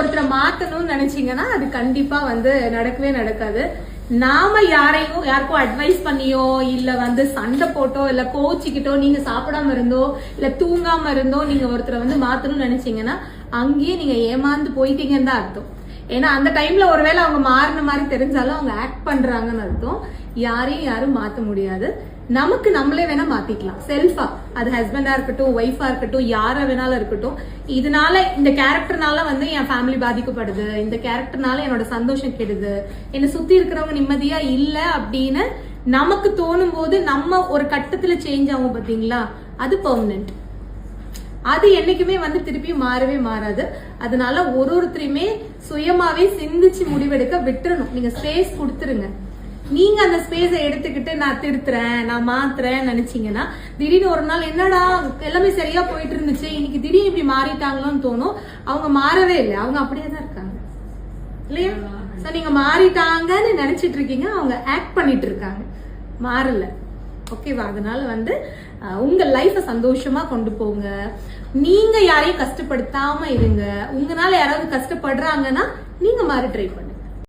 ஒருத்தரை மாத்தணும்னு நினைச்சீங்கன்னா அது கண்டிப்பா நடக்கவே நடக்காது. நாம யாருக்கும் அட்வைஸ் பண்ணியோ இல்ல சண்டை போட்டோ இல்ல கோச்சிக்கிட்டோ நீங்க சாப்பிடாம இருந்தோ இல்ல தூங்காம இருந்தோ நீங்க ஒருத்தரை மாத்தணும்னு நினைச்சீங்கன்னா அங்கேயே நீங்க ஏமாந்து போயிட்டீங்கன்னு தான் அர்த்தம். ஏன்னா அந்த டைம்ல ஒருவேளை அவங்க மாறின மாதிரி தெரிஞ்சாலும் அவங்க ஆக்ட் பண்றாங்கன்னு அர்த்தம். யாரும் மாத்த முடியாது. நமக்கு நம்மளே வேணா மாத்திக்கலாம் செல்ஃபா. அது ஹஸ்பண்டா இருக்கட்டும், ஒய்ஃபா இருக்கட்டும், யாரா வேணாலும் இருக்கட்டும். இதனால இந்த கேரக்டர்னால என் ஃபேமிலி பாதிக்கப்படுது, இந்த கேரக்டர்னால என்னோட சந்தோஷம் கெடுது, என்னை சுத்தி இருக்கிறவங்க நிம்மதியா இல்ல அப்படின்னு நமக்கு தோணும் போது நம்ம ஒரு கட்டத்துல சேஞ்ச் ஆகும் பாத்தீங்களா, அது பெர்மனன்ட். அது என்னைக்குமே திருப்பி மாறவே மாறாது. அதனால ஒருத்தரையுமே சுயமாவே சிந்திச்சு முடிவெடுக்க விட்டுறணும். நீங்க ஸ்பேஸ் கொடுத்துருங்க. நீங்க அந்த ஸ்பேஸை எடுத்துக்கிட்டு நான் திருத்துறேன், நான் மாத்துறேன் நினைச்சீங்கன்னா திடீர்னு ஒரு நாள் என்னடா எல்லாமே சரியா போயிட்டு இருந்துச்சு, இன்னைக்கு திடீர்னு இப்படி மாறிட்டாங்களோன்னு தோணும். அவங்க மாறவே இல்லை, அவங்க அப்படியே தான் இருக்காங்க இல்லையா? சோ நீங்க மாறிட்டாங்கன்னு நினைச்சிட்டு இருக்கீங்க, அவங்க ஆக்ட் பண்ணிட்டு இருக்காங்க, மாறல. ஓகேவா? அதனால உங்க லைஃப சந்தோஷமா கொண்டு போங்க. நீங்க யாரையும் கஷ்டப்படுத்தாம இருங்க. உங்களால யாராவது கஷ்டப்படுறாங்கன்னா நீங்க மாற ட்ரை பண்ணுங்க.